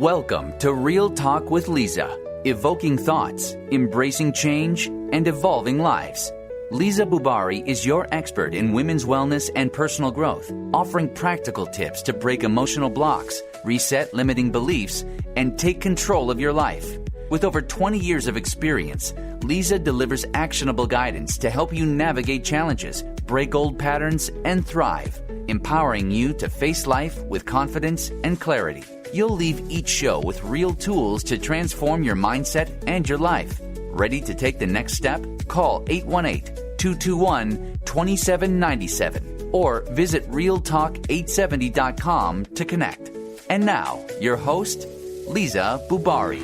Welcome to Real Talk with Liza, evoking thoughts, embracing change, and evolving lives. Liza Boubari is your expert in women's wellness and personal growth, offering practical tips to break emotional blocks, reset limiting beliefs, and take control of your life. With over 20 years of experience, Liza delivers actionable guidance to help you navigate challenges, break old patterns, and thrive, empowering you to face life with confidence and clarity. You'll leave each show with real tools to transform your mindset and your life. Ready to take the next step? Call 818-221-2797 or visit realtalk870.com to connect. And now, your host, Liza Boubari.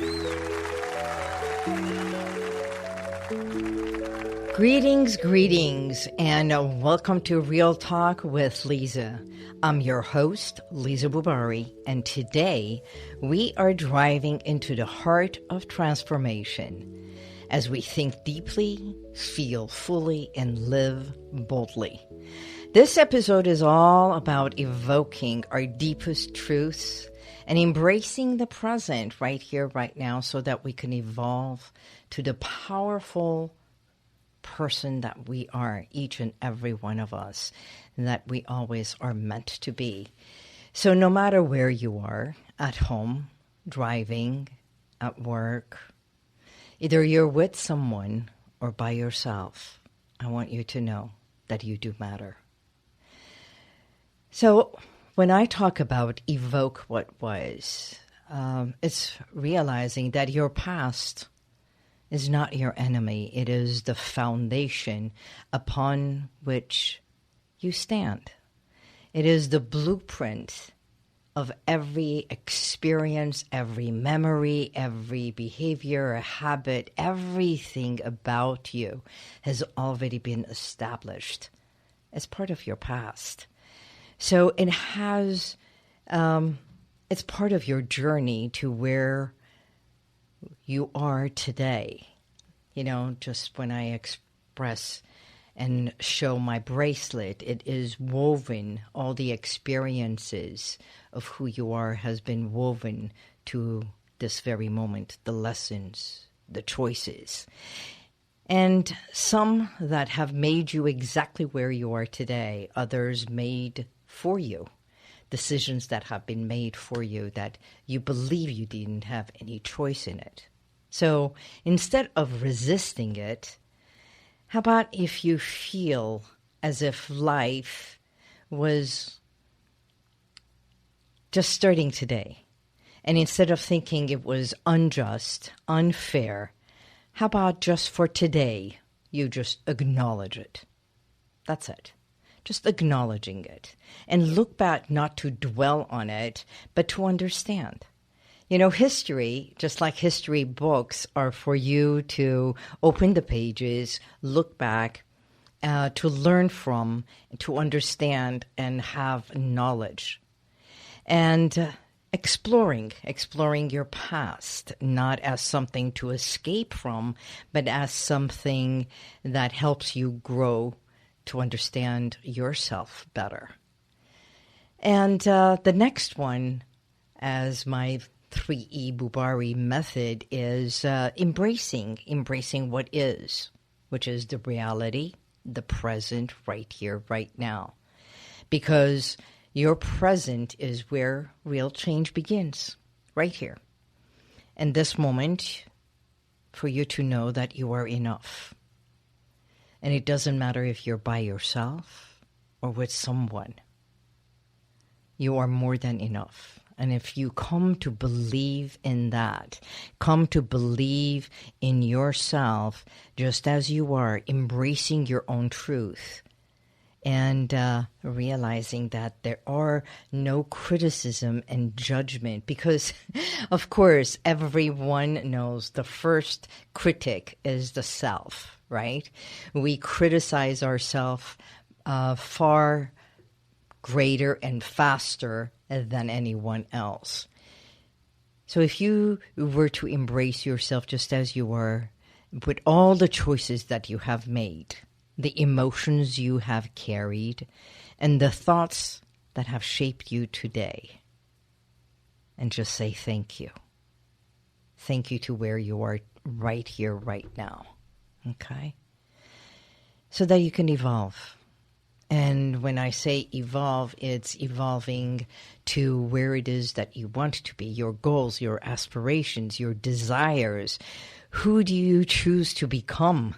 Greetings, and welcome to Real Talk with Liza. I'm your host, Liza Boubari, and today we are driving into the heart of transformation as we think deeply, feel fully, and live boldly. This episode is all about evoking our deepest truths and embracing the present right here, right now, so that we can evolve to the powerful person that we are, each and every one of us, and that we always are meant to be. So no matter where you are, at home, driving, at work, either you're with someone or by yourself, I want you to know that you do matter. So when I talk about evoke what was, it's realizing that your past is not your enemy. It is the foundation upon which you stand. It is the blueprint of every experience, every memory, every behavior, a habit, everything about you has already been established as part of your past. So it has, it's part of your journey to where you are today. You know, just when I express and show my bracelet, it is woven, all the experiences of who you are has been woven to this very moment, the lessons, the choices. And some that have made you exactly where you are today, others made for you. Decisions that have been made for you that you believe you didn't have any choice in it. So instead of resisting it, how about if you feel as if life was just starting today? And instead of thinking it was unjust, unfair, how about just for today, you just acknowledge it? That's it. Just acknowledging it, and look back not to dwell on it, but to understand. You know, history, just like history books, are for you to open the pages, look back, to learn from, to understand, and have knowledge. And exploring your past, not as something to escape from, but as something that helps you grow to understand yourself better. And the next one, as my 3E Boubari method, is embracing what is, which is the reality, the present, right here, right now. Because your present is where real change begins, right here. And this moment, for you to know that you are enough. And it doesn't matter if you're by yourself or with someone. You are more than enough. And if you come to believe in that, come to believe in yourself just as you are, embracing your own truth, and realizing that there are no criticism and judgment, because, of course, everyone knows the first critic is the self. Right? We criticize ourselves far greater and faster than anyone else. So if you were to embrace yourself just as you are, with all the choices that you have made, the emotions you have carried, and the thoughts that have shaped you today, and just say thank you. Thank you to where you are right here, right now. Okay? So that you can evolve. And when I say evolve, it's evolving to where it is that you want to be, your goals, your aspirations, your desires. Who do you choose to become?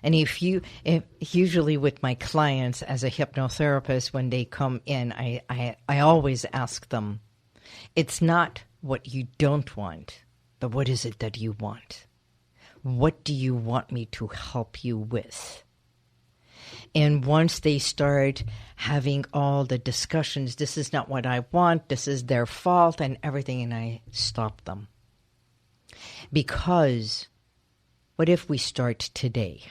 And if usually with my clients as a hypnotherapist, when they come in, I always ask them, it's not what you don't want, but what is it that you want? What do you want me to help you with? And once they start having all the discussions, this is not what I want, this is their fault and everything, and I stop them. Because what if we start today?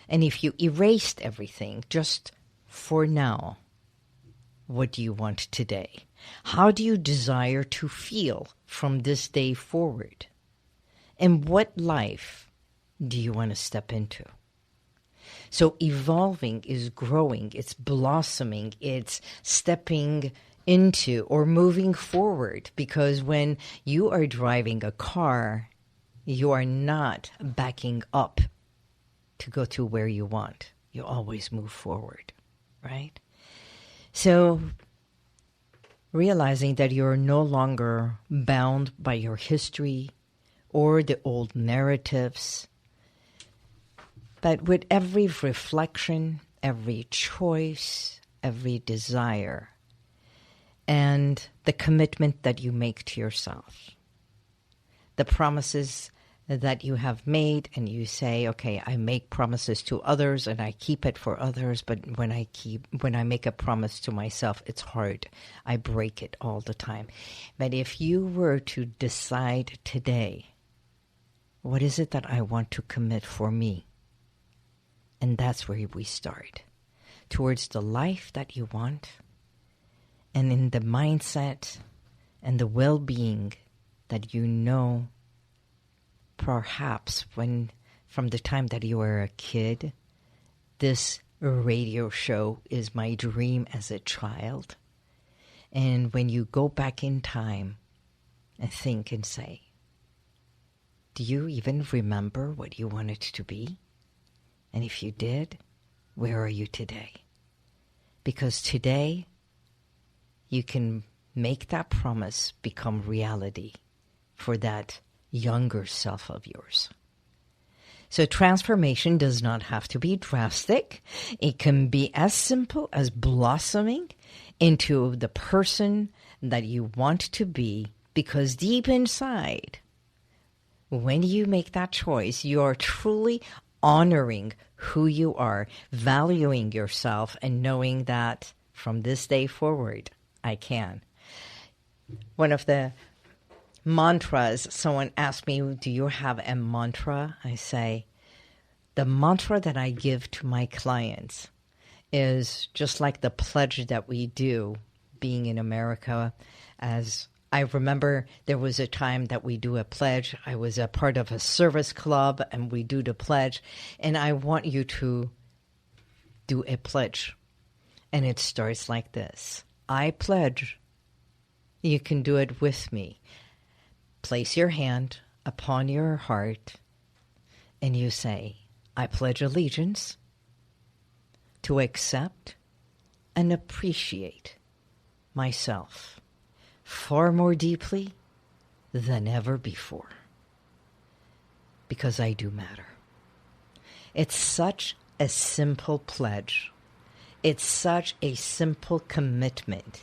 And if you erased everything just for now, what do you want today? How do you desire to feel from this day forward? And what life do you want to step into? So evolving is growing, it's blossoming, it's stepping into or moving forward, because when you are driving a car, you are not backing up to go to where you want. You always move forward, right? So realizing that you're no longer bound by your history or the old narratives, but with every reflection, every choice, every desire, and the commitment that you make to yourself, the promises that you have made, and you say, okay, I make promises to others and I keep it for others, but when I make a promise to myself, it's hard. I break it all the time. But if you were to decide today, what is it that I want to commit for me? And that's where we start, towards the life that you want, and in the mindset and the well-being that you know perhaps from the time that you were a kid, this radio show is my dream as a child. And when you go back in time and think and say, do you even remember what you wanted to be? And if you did, where are you today? Because today, you can make that promise become reality for that younger self of yours. So transformation does not have to be drastic. It can be as simple as blossoming into the person that you want to be, because deep inside, when you make that choice, you are truly honoring who you are, valuing yourself, and knowing that from this day forward, I can. One of the mantras, someone asked me, do you have a mantra? I say, the mantra that I give to my clients is just like the pledge that we do being in America. As I remember, there was a time that we do a pledge. I was a part of a service club and we do the pledge. And I want you to do a pledge. And it starts like this. I pledge. You can do it with me. Place your hand upon your heart and you say, I pledge allegiance to accept and appreciate myself far more deeply than ever before, because I do matter. It's such a simple pledge. It's such a simple commitment.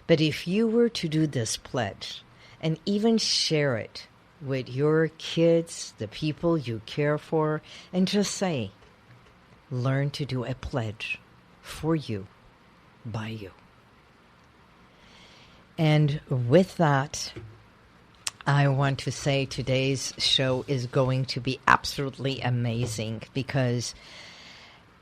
But if you were to do this pledge and even share it with your kids, the people you care for, and just say, learn to do a pledge for you, by you. And with that, I want to say today's show is going to be absolutely amazing, because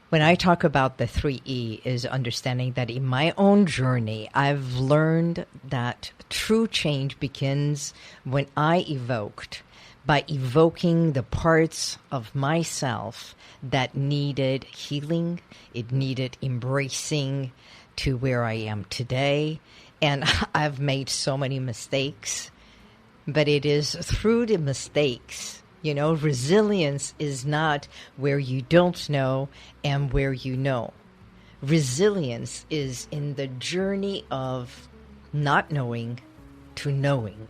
when I talk about the 3E is understanding that in my own journey, I've learned that true change begins when I evoked, by evoking the parts of myself that needed healing, it needed embracing to where I am today. And I've made so many mistakes, but it is through the mistakes. Resilience is not where you don't know and where you know. Resilience is in the journey of not knowing to knowing,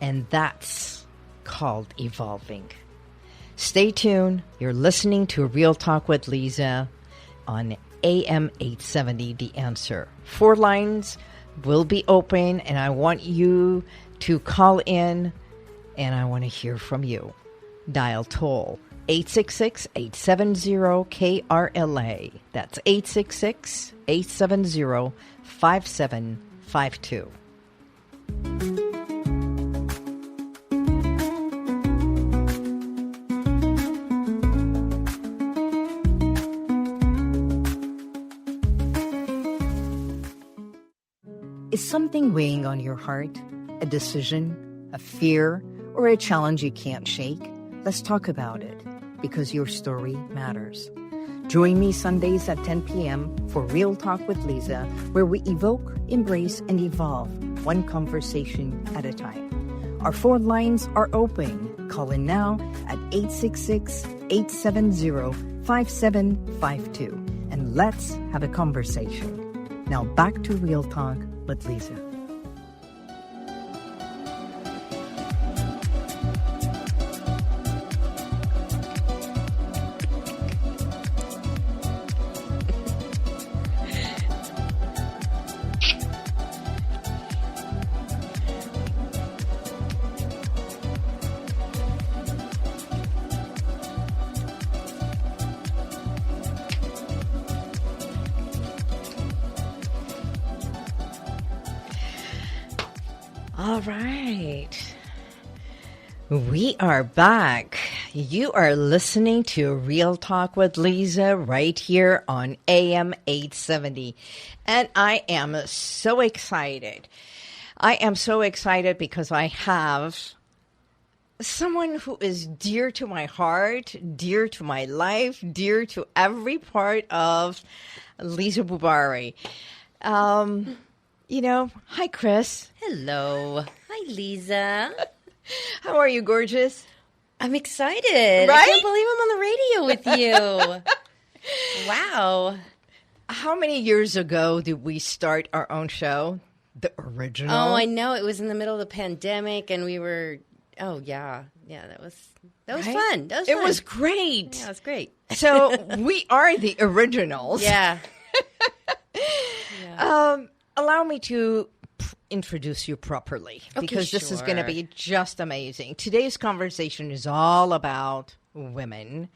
and that's called evolving. Stay tuned. You're listening to Real Talk with Liza on AM 870, The Answer. 4 lines will be open, and I want you to call in, and I want to hear from you. Dial toll 866-870-KRLA. That's 866-870-5752. Is something weighing on your heart? A decision, a fear, or a challenge you can't shake? Let's talk about it, because your story matters. Join me Sundays at 10 p.m. for Real Talk with Liza, where we evoke, embrace, and evolve one conversation at a time. Our 4 lines are open. Call in now at 866-870-5752, and let's have a conversation. Now back to Real Talk with Liza. All right. We are back. You are listening to Real Talk with Liza right here on AM 870. And I am so excited. I am so excited because I have someone who is dear to my heart, dear to my life, dear to every part of Liza Boubari. Hi, Chris. Hello. Hi, Liza. How are you, gorgeous? I'm excited. Right? I can't believe I'm on the radio with you. Wow. How many years ago did we start our own show? The original? Oh, I know. It was in the middle of the pandemic, and we were... Oh, yeah. Yeah, that was right? Fun. That was fun. It was great. Yeah, it was great. So we are the originals. Yeah. Allow me to introduce you properly, because this is going to be just amazing. Today's conversation is all about women.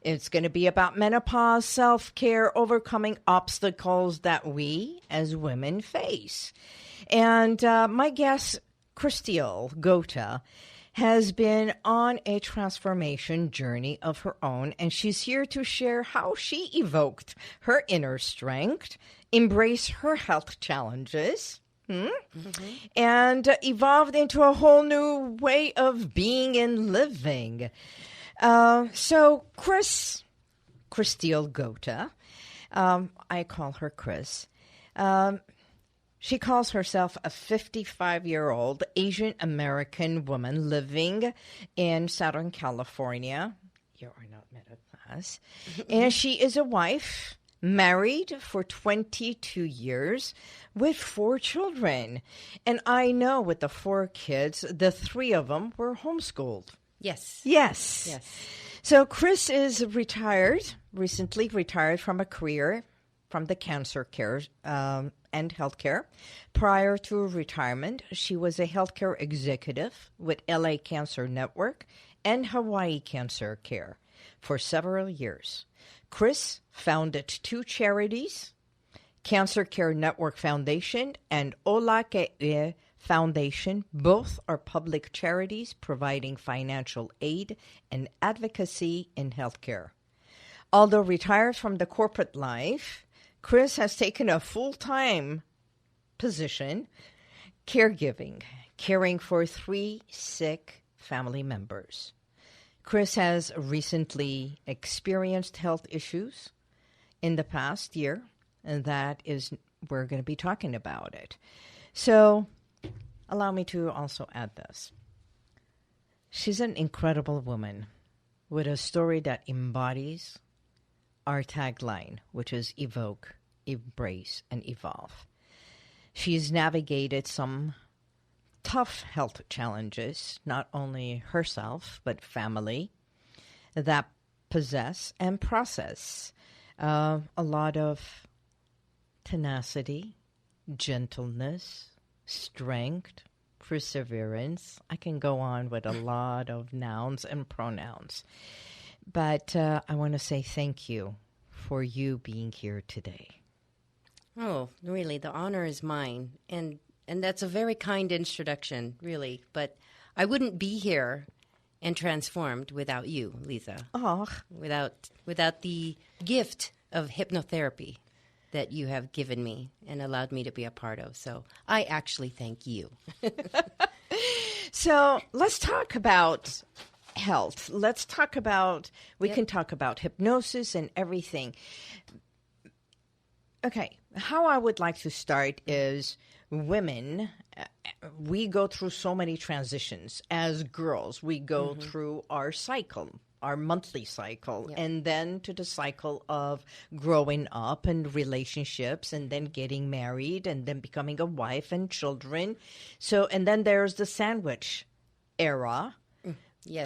It's going to be about menopause, self-care, overcoming obstacles that we as women face. And my guest, Christeil Gota, has been on a transformation journey of her own, and she's here to share how she evoked her inner strength, embraced her health challenges, and evolved into a whole new way of being and living. So Christeil Gota, I call her Chris, she calls herself a 55-year-old Asian American woman living in Southern California. You are not middle class. And she is a wife, married for 22 years with 4 children. And I know with the 4 kids, the 3 of them were homeschooled. Yes. Yes. So Chris is recently retired from a career from the cancer care and healthcare. Prior to retirement, she was a healthcare executive with LA Cancer Network and Hawaii Cancer Care for several years. Chris founded 2 charities, Cancer Care Network Foundation and Ola Ke'e Foundation. Both are public charities providing financial aid and advocacy in healthcare. Although retired from the corporate life, Chris has taken a full-time position caregiving, caring for 3 sick family members. Chris has recently experienced health issues in the past year, and we're going to be talking about it. So allow me to also add this. She's an incredible woman with a story that embodies our tagline, which is Evoke, Embrace, and Evolve. She's navigated some tough health challenges, not only herself, but family, that possess and process a lot of tenacity, gentleness, strength, perseverance. I can go on with a lot of nouns and pronouns. But I want to say thank you for you being here today. Oh, really, the honor is mine. And that's a very kind introduction, really. But I wouldn't be here and transformed without you, Liza. Oh, Without the gift of hypnotherapy that you have given me and allowed me to be a part of. So I actually thank you. so let's talk about health. Let's talk about, we can talk about hypnosis and everything. Okay, how I would like to start is women, we go through so many transitions. As girls, we go through our cycle, our monthly cycle, and then to the cycle of growing up and relationships and then getting married and then becoming a wife and children. So, and then there's the sandwich era,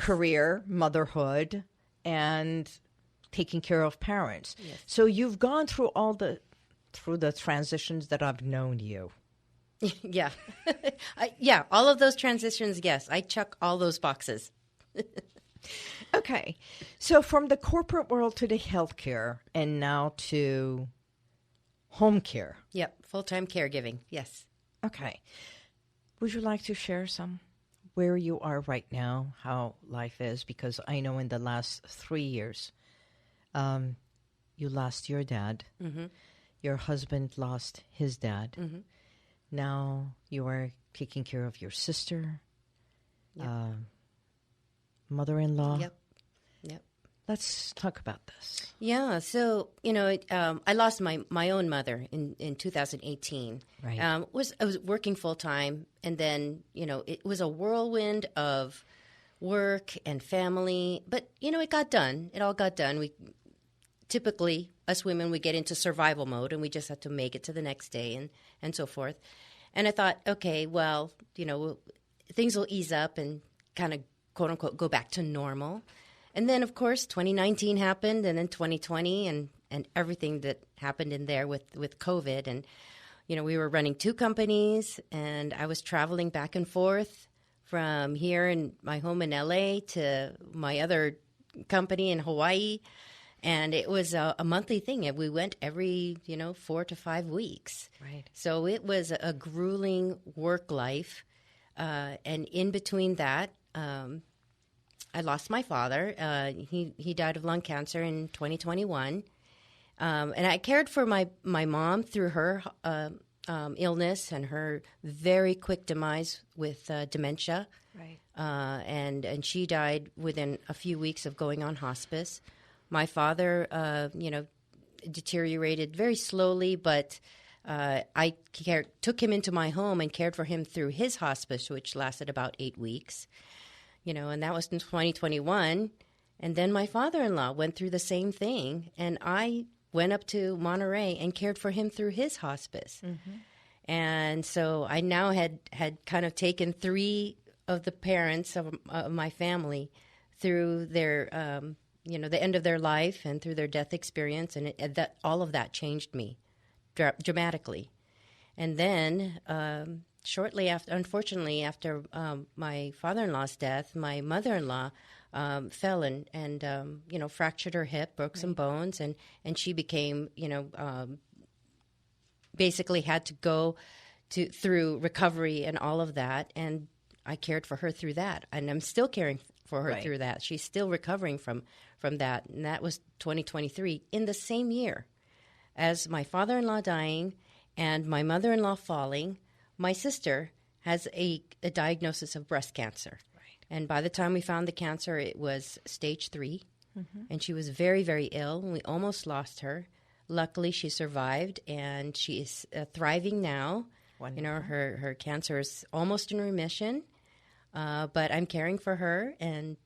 career, motherhood, and taking care of parents. Yes. So you've gone through through the transitions that I've known you. Yeah. All of those transitions, yes. I check all those boxes. Okay. So from the corporate world to the healthcare and now to home care. Yep. Full-time caregiving. Yes. Okay. Would you like to share some where you are right now, how life is? Because I know in the last 3 years, you lost your dad. Mm-hmm. Your husband lost his dad. Mm-hmm. Now you are taking care of your sister, mother-in-law. Yep. Let's talk about this. Yeah. So, I lost my own mother in 2018. Right. I was working full-time, and then, it was a whirlwind of work and family. But, it got done. It all got done. We typically, us women, we get into survival mode, and we just have to make it to the next day and so forth. And I thought, okay, well, things will ease up and kind of, quote unquote, go back to normal. And then, of course, 2019 happened, and then 2020 and everything that happened in there with COVID. And, we were running 2 companies, and I was traveling back and forth from here in my home in LA to my other company in Hawaii. And it was a monthly thing. We went every, 4 to 5 weeks. Right. So it was a grueling work life. And in between that, I lost my father. He died of lung cancer in 2021. And I cared for my mom through her illness and her very quick demise with dementia. Right. And she died within a few weeks of going on hospice. My father, deteriorated very slowly, but I took him into my home and cared for him through his hospice, which lasted about 8 weeks. And that was in 2021. And then my father-in-law went through the same thing, and I went up to Monterey and cared for him through his hospice. Mm-hmm. And so I now had kind of taken 3 of the parents of my family through their, the end of their life and through their death experience, and that all of that changed me dramatically. And then shortly after, unfortunately, after my father-in-law's death, my mother-in-law fell and fractured her hip, broke some bones, and she became, basically had to go through recovery and all of that. And I cared for her through that, and I'm still caring for her through that. She's still recovering from that, and that was 2023, in the same year as my father-in-law dying and my mother-in-law falling. My sister has a diagnosis of breast cancer. Right. And by the time we found the cancer, it was stage 3. Mm-hmm. And she was very, very ill. And we almost lost her. Luckily, she survived, and she is thriving now. You know, her cancer is almost in remission, but I'm caring for her and,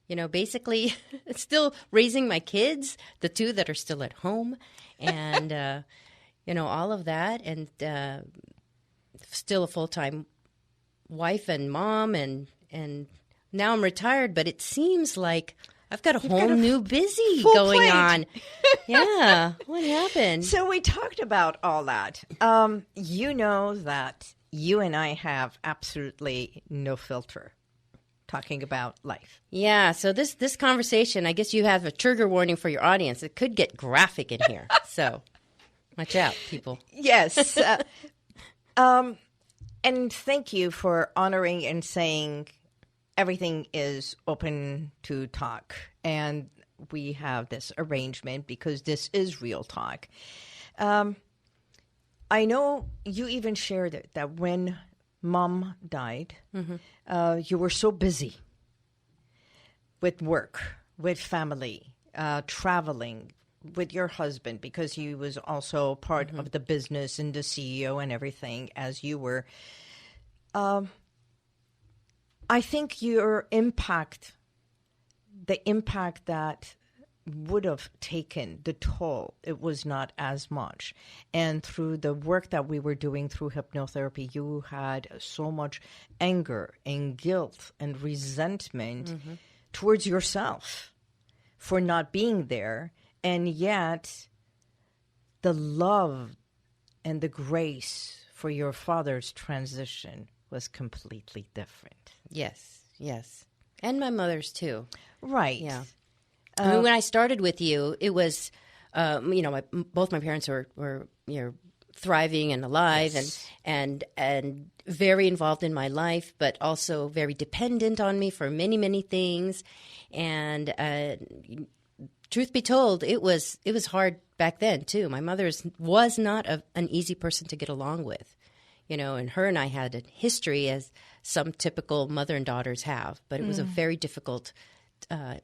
you know, basically still raising my kids, the two that are still at home, and, you know, all of that, and still a full-time wife and mom, and now I'm retired, but it seems like I've got a whole new busy going plate. On. Yeah. What happened? So we talked about all that. You know that you and I have absolutely no filter talking about life. Yeah. So this conversation, I guess you have a trigger warning for your audience. It could get graphic in here. So watch out, people. Yes. And thank you for honoring and saying everything is open to talk. And we have this arrangement because this is real talk. I know you even shared it, that when Mom died, you were so busy with work, with family, traveling with your husband, because he was also part of the business and the CEO and everything, as you were. I think your impact, the impact that would have taken the toll, it was not as much. And through the work that we were doing through hypnotherapy, you had so much anger and guilt and resentment towards yourself for not being there. And yet the love and the grace for your father's transition was completely different. Yes. And my mother's too. Right. Yeah. I mean, when I started with you, it was, you know, both my parents were you know, thriving and alive, and very involved in my life, but also very dependent on me for many, many things. And truth be told, it was hard back then too. My mother was not an easy person to get along with, you know, and her and I had a history, as some typical mother and daughters have, but it was a very difficult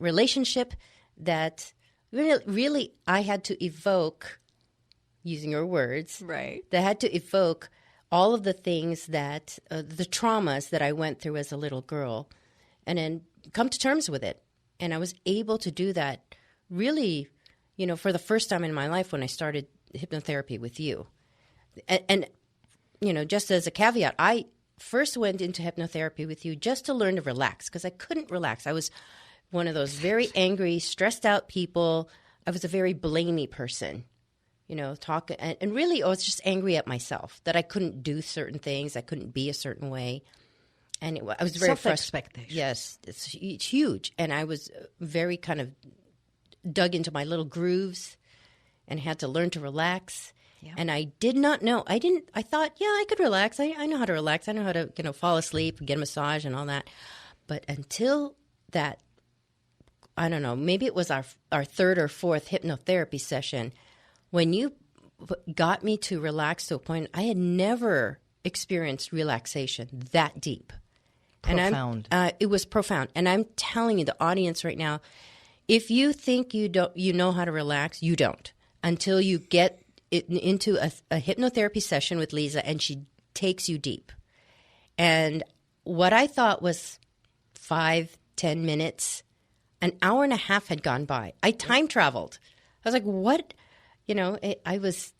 relationship that really I had to evoke, using your words, right? That had to evoke all of the things that, the traumas that I went through as a little girl, and then come to terms with it. And I was able to do that really, you know, for the first time in my life when I started hypnotherapy with you. And you know, just as a caveat, I first went into hypnotherapy with you just to learn to relax, because I couldn't relax. I was one of those very angry, stressed out people. I was a very blamey person, you know, and really I was just angry at myself that I couldn't do certain things. I couldn't be a certain way. And I was very frustrated. Yes, it's huge. And I was very kind of dug into my little grooves and had to learn to relax. Yeah. And I did not know. I thought, yeah, I could relax. I know how to relax. I know how to, you know, fall asleep, get a massage and all that. But until that, I don't know, maybe it was our third or fourth hypnotherapy session, when you got me to relax to a point, I had never experienced relaxation that deep. Profound. And it was profound. And I'm telling you, the audience right now, if you think you know how to relax, you don't, until you get into a hypnotherapy session with Liza, and she takes you deep. And what I thought was 5-10 minutes, an hour and a half had gone by. I time traveled. I was like, what? You know, I was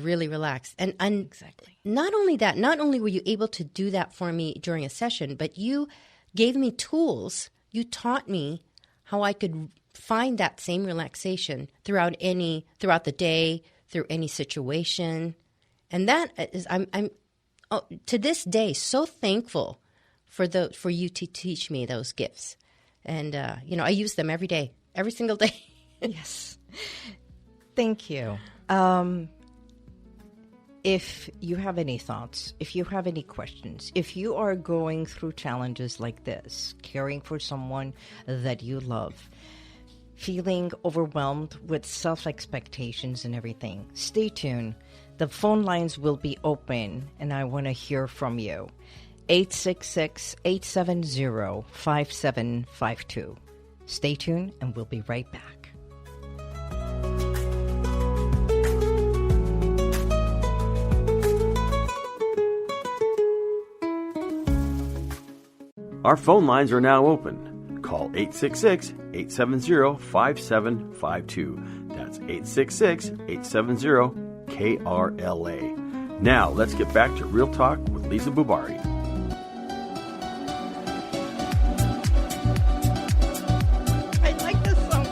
really relaxed. And exactly. Not only that, not only were you able to do that for me during a session, but you gave me tools. You taught me how I could find that same relaxation throughout the day, through any situation. And that is, I'm to this day so thankful for you to teach me those gifts. And, you know, I use them every day, every single day. Yes. Thank you. If you have any thoughts, if you have any questions, if you are going through challenges like this, caring for someone that you love, feeling overwhelmed with self-expectations and everything, stay tuned. The phone lines will be open, and I want to hear from you. 866-870-5752. Stay tuned, and we'll be right back. Our phone lines are now open. Call 866-870-5752. That's 866-870-KRLA. Now, let's get back to Real Talk with Liza Boubari. I like this song.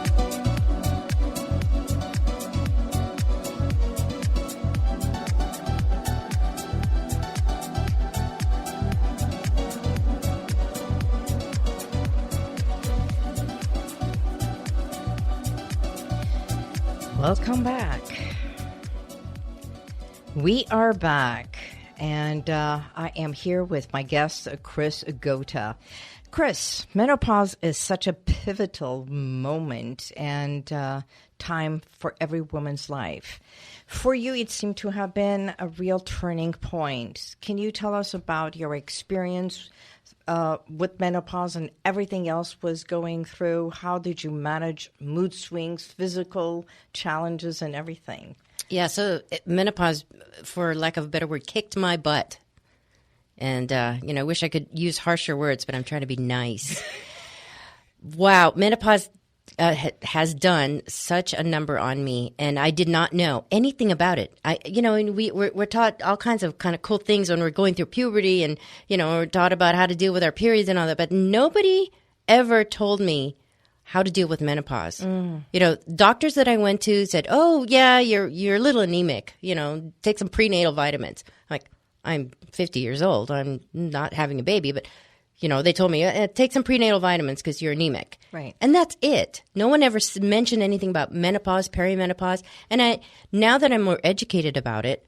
Welcome back. We are back, and I am here with my guest, Christeil Gota. Chris, menopause is such a pivotal moment and time for every woman's life. For you, it seemed to have been a real turning point. Can you tell us about your experience with menopause and everything else was going through? How did you manage mood swings, physical challenges, and everything? Yeah, so menopause, for lack of a better word, kicked my butt. And, I wish I could use harsher words, but I'm trying to be nice. Wow, menopause has done such a number on me, and I did not know anything about it. And we're taught all kinds of kind of cool things when we're going through puberty, and, we're taught about how to deal with our periods and all that, but nobody ever told me how to deal with menopause. Doctors that I went to said, "Oh, yeah, you're a little anemic. Take some prenatal vitamins." Like, I'm 50 years old. I'm not having a baby, but they told me take some prenatal vitamins because you're anemic. Right. And that's it. No one ever mentioned anything about menopause, perimenopause. And now that I'm more educated about it,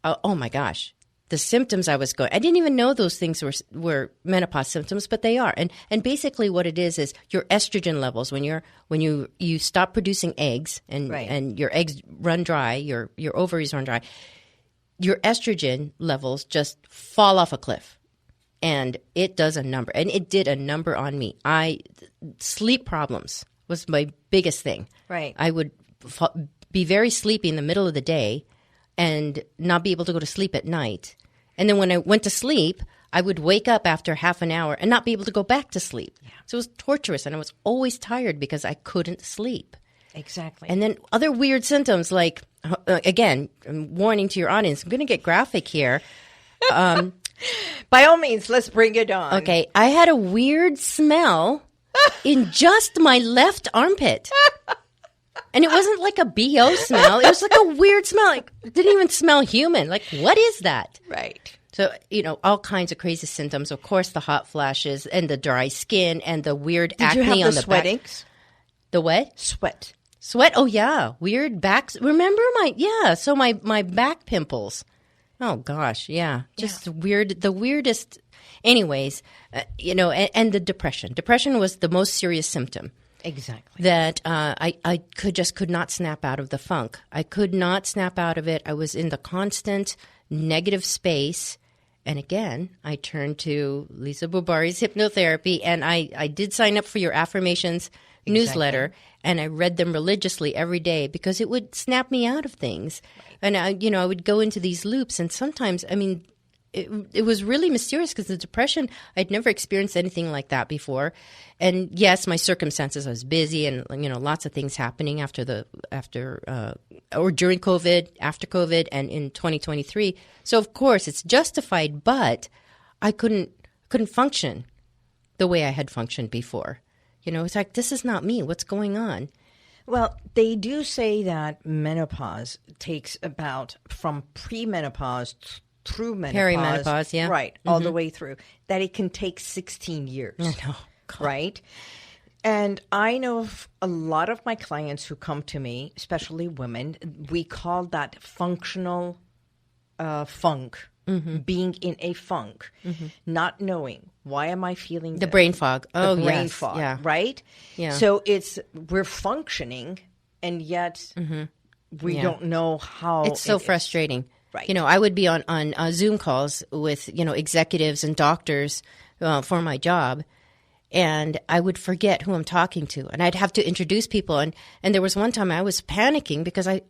oh my gosh. The symptoms I didn't even know those things were menopause symptoms, but they are. And basically what it is your estrogen levels when you stop producing eggs and right. and your eggs run dry, your ovaries run dry, your estrogen levels just fall off a cliff. And it does a number. And it did a number on me. Sleep problems was my biggest thing. Right. I would be very sleepy in the middle of the day and not be able to go to sleep at night. And then when I went to sleep, I would wake up after half an hour and not be able to go back to sleep. Yeah. So it was torturous, and I was always tired because I couldn't sleep. Exactly. And then other weird symptoms like, again, I'm warning to your audience, I'm going to get graphic here. By all means, let's bring it on. Okay. I had a weird smell in just my left armpit. And it wasn't like a BO smell. It was like a weird smell. Like, it didn't even smell human. Like, what is that? Right. So, all kinds of crazy symptoms. Of course, the hot flashes and the dry skin and the weird acne on the back. Did you have the sweatings? The what? Sweat. Oh, yeah. Weird backs. Remember so my back pimples. Oh, gosh. Yeah. Just weird. The weirdest. Anyways, and the depression. Depression was the most serious symptom. Exactly. That I could not snap out of the funk. I could not snap out of it. I was in the constant negative space. And again, I turned to Liza Boubari's hypnotherapy, and I did sign up for your affirmations newsletter, and I read them religiously every day because it would snap me out of things. Right. And I would go into these loops, and sometimes, it was really mysterious because the depression, I'd never experienced anything like that before. And yes, my circumstances, I was busy and, lots of things happening or during COVID, after COVID, and in 2023. So of course it's justified, but I couldn't function the way I had functioned before. It's like, this is not me. What's going on? Well, they do say that menopause takes about from premenopause through menopause. Perimenopause, yeah. Right, all the way through. That it can take 16 years. I know. God. Right? And I know of a lot of my clients who come to me, especially women, we call that functional funk, being in a funk, not knowing, why am I feeling the this? brain fog. The brain fog, yeah. Right? Yeah. So we're functioning, and yet we don't know how. It's so frustrating. Right. I would be on Zoom calls with, executives and doctors for my job, and I would forget who I'm talking to, and I'd have to introduce people. And there was one time I was panicking because I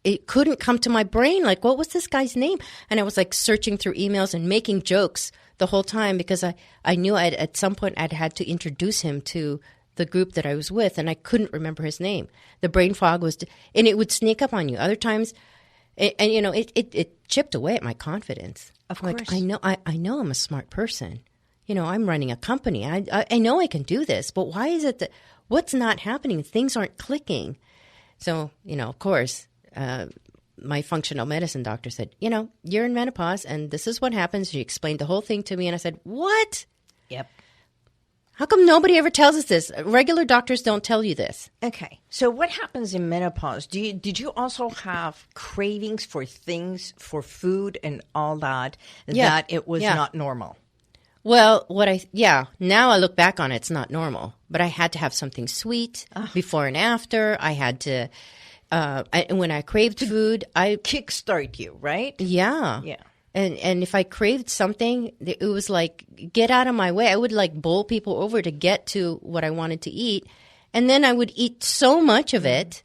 it couldn't come to my brain. Like, what was this guy's name? And I was like searching through emails and making jokes the whole time because I knew at some point I'd had to introduce him to the group that I was with, and I couldn't remember his name. The brain fog was, and it would sneak up on you. Other times, and you know, it chipped away at my confidence. Of course. Like, I know I'm a smart person. You know, I'm running a company. I know I can do this, but why is it that what's not happening? Things aren't clicking. So, you know, of course, my functional medicine doctor said, you know, you're in menopause and this is what happens. She explained the whole thing to me and I said, what? Yep. How come nobody ever tells us this? Regular doctors don't tell you this. Okay. So what happens in menopause? Did you also have cravings for things, for food and all that, that it was not normal? Well, now I look back on it, it's not normal. But I had to have something sweet before and after. I had to, when I craved food, I kickstart you, right? Yeah. Yeah. And if I craved something, it was like, get out of my way. I would like bowl people over to get to what I wanted to eat. And then I would eat so much of it.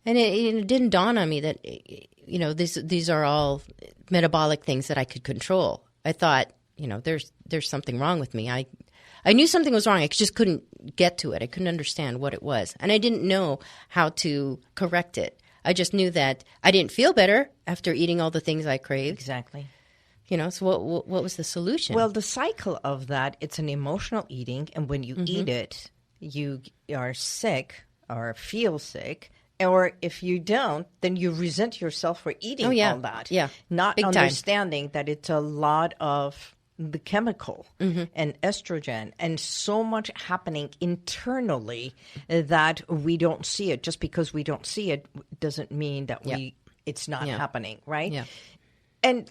And it didn't dawn on me that, you know, these are all metabolic things that I could control. I thought, you know, there's something wrong with me. I knew something was wrong. I just couldn't get to it. I couldn't understand what it was. And I didn't know how to correct it. I just knew that I didn't feel better after eating all the things I craved. Exactly. You know, so what was the solution? Well, the cycle of that, it's an emotional eating. And when you eat it, you are sick or feel sick. Or if you don't, then you resent yourself for eating all that. Yeah. Not Big understanding that it's a lot of the chemical and estrogen and so much happening internally that we don't see it. Just because we don't see it doesn't mean that it's not happening, right? Yeah. And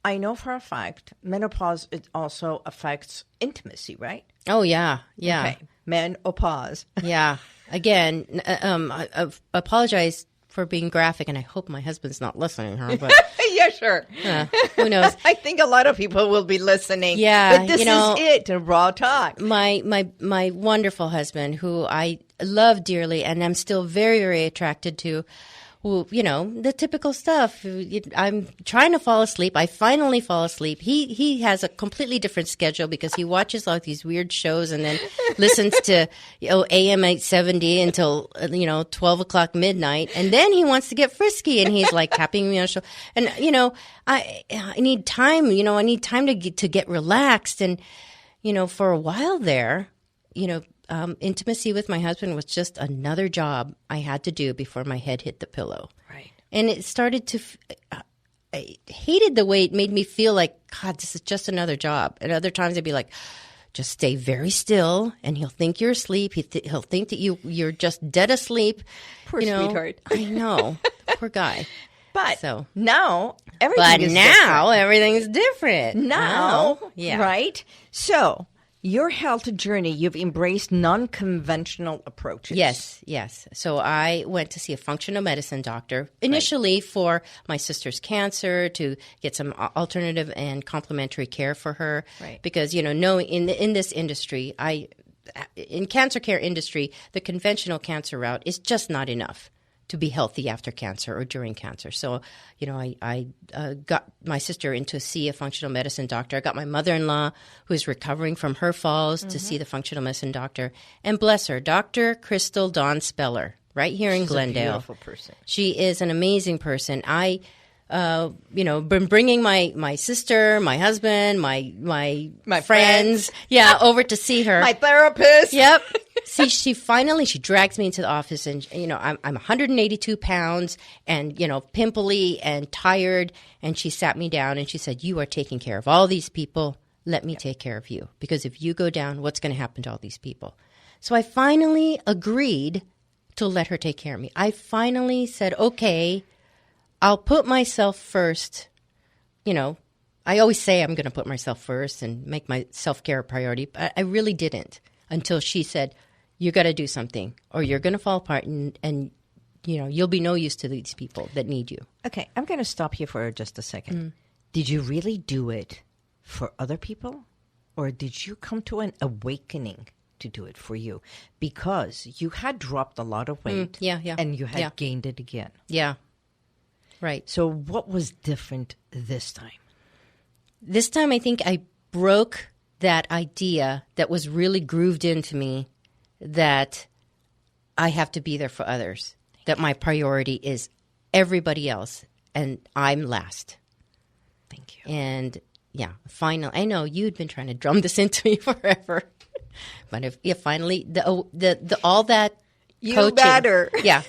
I know for a fact menopause, it also affects intimacy, right? Oh, yeah. Yeah. Okay. Menopause. Yeah. Again, I apologize for being graphic, and I hope my husband's not listening. But yeah, sure. Who knows? I think a lot of people will be listening. Yeah, but this is it, raw talk. My wonderful husband, who I love dearly, and I'm still very, very attracted to. Who, you know, the typical stuff. I'm trying to fall asleep. I finally fall asleep. He has a completely different schedule because he watches all these weird shows and then listens to AM 870 until 12 o'clock midnight, and then he wants to get frisky and he's like tapping me on the shoulder. And I need time. I need time to get relaxed. And for a while there, intimacy with my husband was just another job I had to do before my head hit the pillow. Right. And it started to, I hated the way it made me feel like, God, this is just another job. And other times I'd be like, just stay very still and he'll think you're asleep. He'll think that you're just dead asleep. Poor sweetheart. I know. Poor guy. But so now everything's different. Everything's different. Now, yeah. Right? So your health journey, you've embraced non-conventional approaches. Yes. So I went to see a functional medicine doctor initially for my sister's cancer to get some alternative and complementary care for her. Right. Because, in this industry, in cancer care industry, the conventional cancer route is just not enough to be healthy after cancer or during cancer. So, I got my sister in to see a functional medicine doctor. I got my mother-in-law, who is recovering from her falls, to see the functional medicine doctor. And bless her, Dr. Christeil Gota, right here in Glendale. She's a beautiful person. She is an amazing person. I, been bringing my sister, my husband, my friends, over to see her. My therapist. Yep. See, she drags me into the office and, I'm 182 pounds and, pimply and tired. And she sat me down and she said, you are taking care of all these people. Let me take care of you. Because if you go down, what's going to happen to all these people? So I finally agreed to let her take care of me. I finally said, okay, I'll put myself first. I always say I'm going to put myself first and make my self-care a priority. But I really didn't until she said, you got to do something or you're going to fall apart and you'll be no use to these people that need you. Okay, I'm going to stop you for just a second. Did you really do it for other people or did you come to an awakening to do it for you? Because you had dropped a lot of weight Yeah. and you had gained it again. Yeah. Right. So what was different this time? This time, I think I broke that idea that was really grooved into me that I have to be there for others, that my priority is everybody else, and I'm last. Thank you. And yeah, finally, I know you'd been trying to drum this into me forever, but finally, all that You coaching, better. yeah,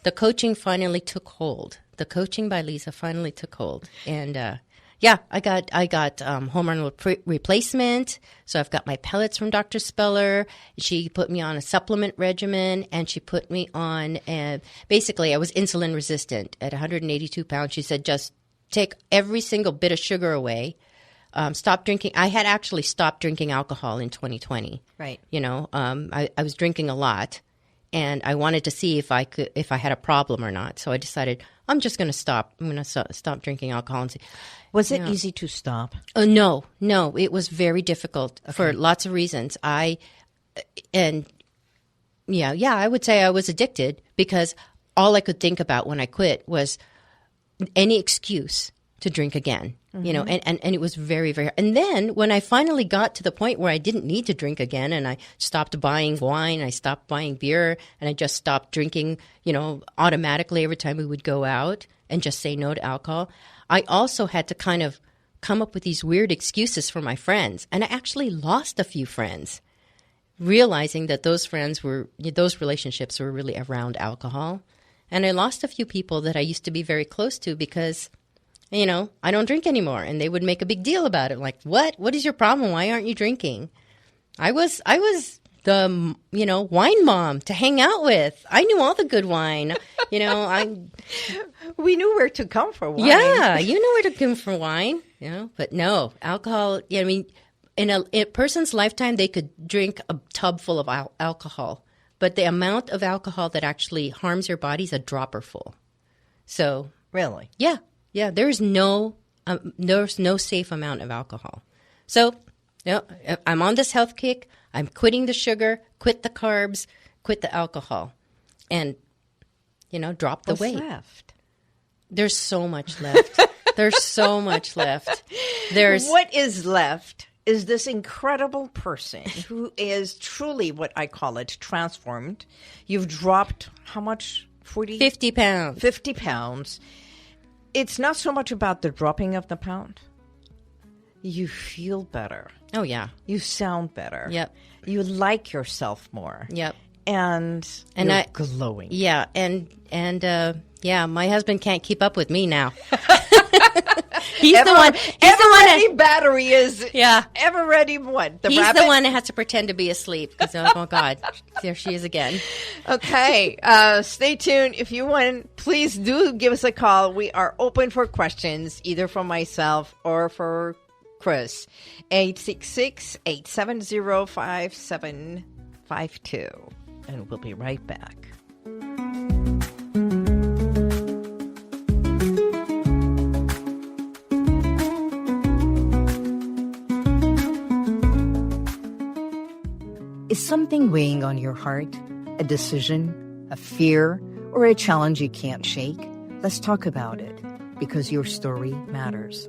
the coaching finally took hold. The coaching by Liza finally took hold, and yeah, I got hormone replacement. So I've got my pellets from Dr. Speller. She put me on a supplement regimen, and she put me on. Basically, I was insulin resistant at 182 pounds. She said, just take every single bit of sugar away. Stop drinking. I had actually stopped drinking alcohol in 2020. Right. You know, I was drinking a lot, and I wanted to see if I had a problem or not. So I decided I'm just going to stop. I'm going to stop drinking alcohol and see. Was it easy to stop? No, it was very difficult for lots of reasons. I would say I was addicted because all I could think about when I quit was any excuse to drink again, you know, and it was very, very, and then when I finally got to the point where I didn't need to drink again and I stopped buying wine, I stopped buying beer, and I just stopped drinking, you know, automatically every time we would go out and just say no to alcohol. I also had to kind of come up with these weird excuses for my friends. And I actually lost a few friends, realizing that those relationships were really around alcohol. And I lost a few people that I used to be very close to because, you know, I don't drink anymore. And they would make a big deal about it. Like, what? What is your problem? Why aren't you drinking? I was the, you know, wine mom to hang out with. I knew all the good wine. You know, We knew where to come for wine. Yeah, you know where to come for wine. You know, but no, alcohol. Yeah, I mean, in a person's lifetime, they could drink a tub full of alcohol, but the amount of alcohol that actually harms your body is a dropper full. So Really? yeah, there's no safe amount of alcohol. So, you know, I'm on this health kick. I'm quitting the sugar, quit the carbs, quit the alcohol, and, you know, drop the weight. What's left? There's so much left. There's so much left. What is left is this incredible person who is truly what I call it, transformed. You've dropped how much? 50 pounds. 50 pounds. It's not so much about the dropping of the pound. You feel better. Oh, yeah. You sound better. Yep. You like yourself more. Yep. And you're glowing. Yeah, and my husband can't keep up with me now. He's the one that, battery is yeah. ever ready what? He's rabbit? the one that has to pretend to be asleep because oh God, there she is again. Okay, stay tuned. If you want, please do give us a call. We are open for questions, either from myself or for Chris. 866-870-5752. And we'll be right back. Is something weighing on your heart? A decision, a fear, or a challenge you can't shake? Let's talk about it, because your story matters.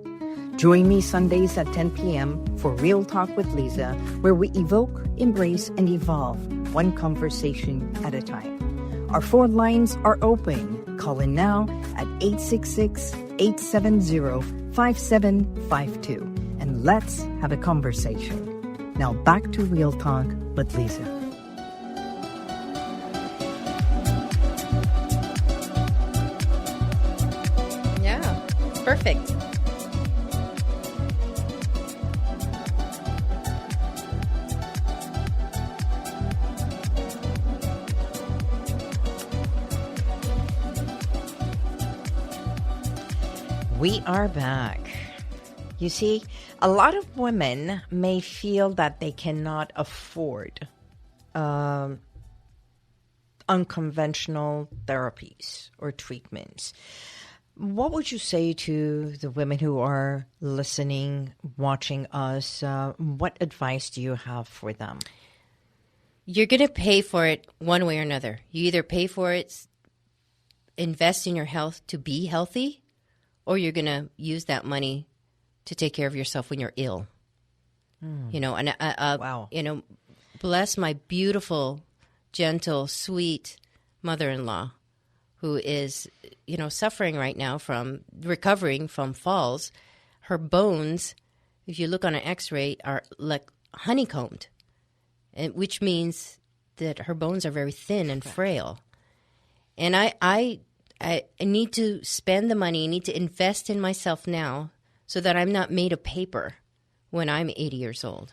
Join me Sundays at 10 p.m. for Real Talk with Liza, where we evoke, embrace, and evolve one conversation at a time. Our phone lines are open. Call in now at 866-870-5752, and let's have a conversation. Now back to Real Talk with Liza. Yeah, perfect. We are back. You see, a lot of women may feel that they cannot afford unconventional therapies or treatments. What would you say to the women who are listening, watching us? What advice do you have for them? You're going to pay for it one way or another. You either pay for it, invest in your health to be healthy, or you're going to use that money to take care of yourself when you're ill. You know, and Wow. you know, bless my beautiful, gentle, sweet mother-in-law who is, you know, suffering right now from recovering from falls. Her bones, if you look on an x-ray, are like honeycombed, which means that her bones are very thin and frail. And I need to spend the money, I need to invest in myself now so that I'm not made of paper when I'm 80 years old.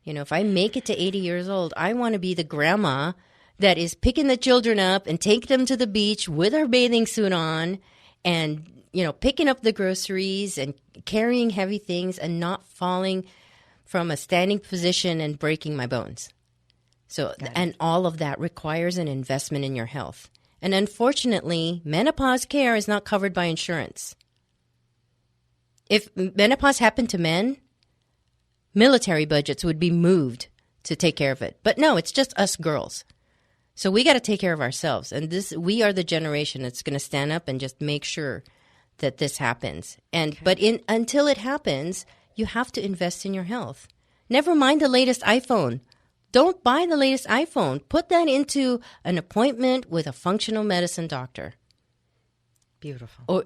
You know, if I make it to 80 years old, I want to be the grandma that is picking the children up and taking them to the beach with her bathing suit on and, you know, picking up the groceries and carrying heavy things and not falling from a standing position and breaking my bones. So, and all of that requires an investment in your health. And unfortunately, menopause care is not covered by insurance. If menopause happened to men, military budgets would be moved to take care of it. But no, it's just us girls. So we got to take care of ourselves. And we are the generation that's going to stand up and just make sure that this happens. And but until it happens, you have to invest in your health. Never mind the latest iPhone. Don't buy the latest iPhone. Put that into an appointment with a functional medicine doctor. Beautiful. Or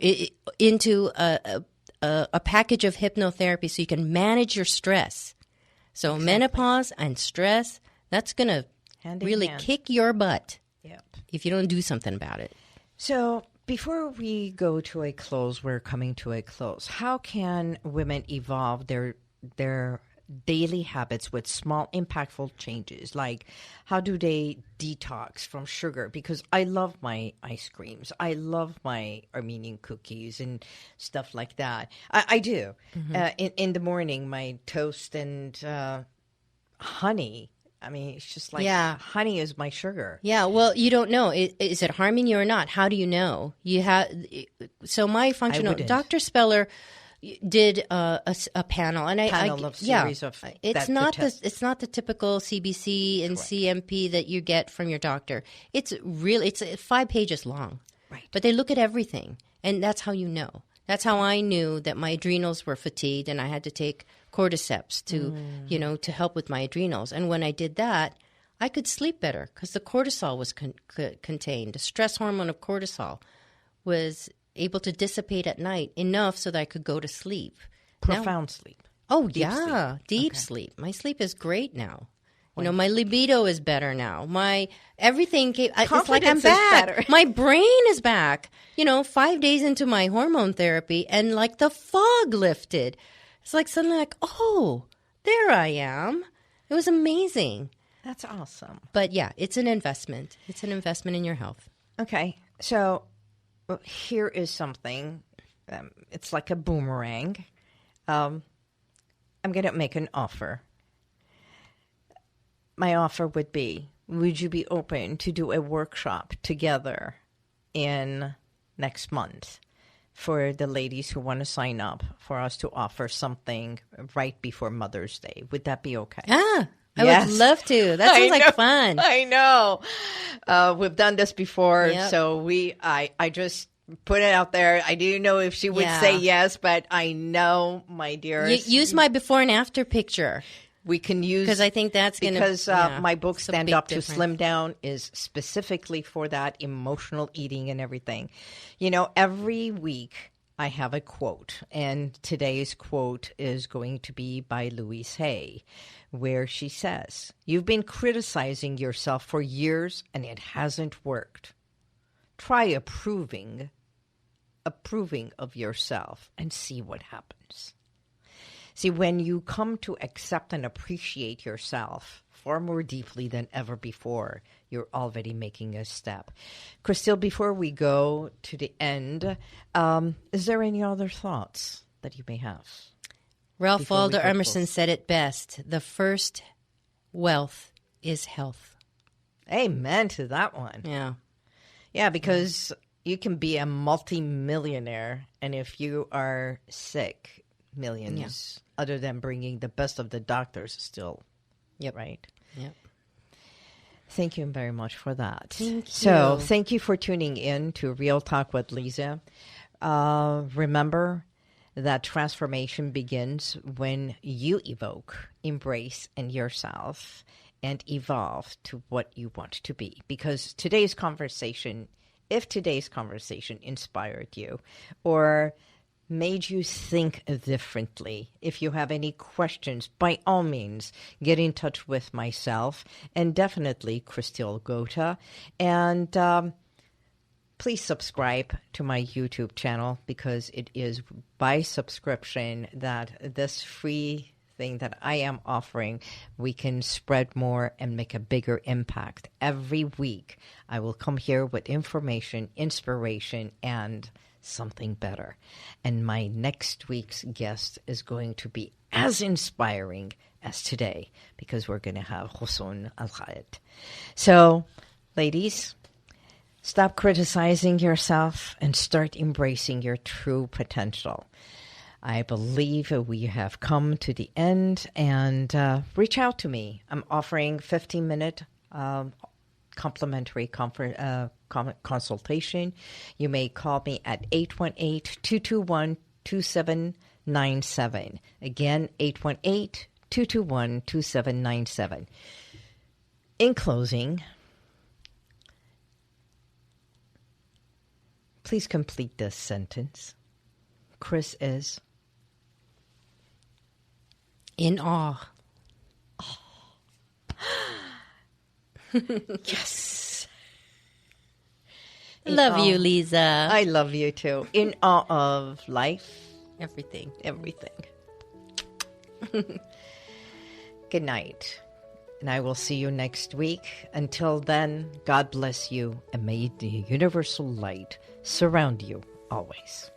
into a package of hypnotherapy so you can manage your stress. So menopause and stress, that's going to really kick your butt if you don't do something about it. So before we go to a close, we're coming to a close. How can women evolve their daily habits with small, impactful changes? Like, how do they detox from sugar? Because I love my ice creams. I love my Armenian cookies and stuff like that. I do. In the morning, my toast and honey. I mean, it's just like honey is my sugar. Yeah, well, you don't know. Is it harming you or not? How do you know? So my functional Dr. Speller did a panel, and series of it's not the typical CBC and CMP that you get from your doctor. It's 5 pages long, right? But they look at everything, and that's how you know. That's how I knew that my adrenals were fatigued, and I had to take cordyceps to help with my adrenals. And when I did that, I could sleep better because the cortisol was contained. The stress hormone of cortisol was able to dissipate at night enough so that I could go to sleep. Profound sleep. Oh, deep sleep. My sleep is great now. You know, my libido is better now. My everything it's like I'm back. My brain is back. You know, 5 days into my hormone therapy, and like the fog lifted. It's like suddenly like, oh, there I am. It was amazing. That's awesome. But yeah, it's an investment. It's an investment in your health. Okay, so here is something. It's like a boomerang. I'm going to make an offer. My offer would be, would you be open to do a workshop together in next month for the ladies who want to sign up for us to offer something right before Mother's Day? Would that be okay? I would love to. That sounds like fun. I know. We've done this before, so I just put it out there. I didn't know if she would say yes, but I know, my dearest. Use my before and after picture. We can use, because I think that's going to, because my book Stand Up to Slim Down is specifically for that emotional eating and everything. You know, every week I have a quote, and today's quote is going to be by Louise Hay, where she says, "You've been criticizing yourself for years and it hasn't worked. Try approving of yourself and see what happens." See, when you come to accept and appreciate yourself far more deeply than ever before, you're already making a step. Christeil, before we go to the end, is there any other thoughts that you may have? Ralph Waldo Emerson said it best: the first wealth is health. Amen to that one. Yeah. Yeah, because you can be a multimillionaire, and if you are sick, millions, other than bringing the best of the doctors, still, right? Yep. Thank you very much for that. Thank you. So thank you for tuning in to Real Talk with Liza. Remember that transformation begins when you evoke, embrace in yourself, and evolve to what you want to be. Because if today's conversation inspired you or made you think differently, if you have any questions, by all means, get in touch with myself and definitely Christeil Gota. And please subscribe to my YouTube channel, because it is by subscription that this free thing that I am offering, we can spread more and make a bigger impact. Every week, I will come here with information, inspiration, and something better. And my next week's guest is going to be as inspiring as today, because we're going to have Hossoun Al-Khaed. So, ladies, stop criticizing yourself and start embracing your true potential. I believe we have come to the end, and reach out to me. I'm offering 15-minute complimentary consultation. You may call me at 818-221-2797. Again, 818-221-2797. In closing, please complete this sentence. Chris is in awe. Yes. Love you, Liza. I love you too. In awe of life. Everything. Good night. And I will see you next week. Until then, God bless you, and may the universal light surround you always.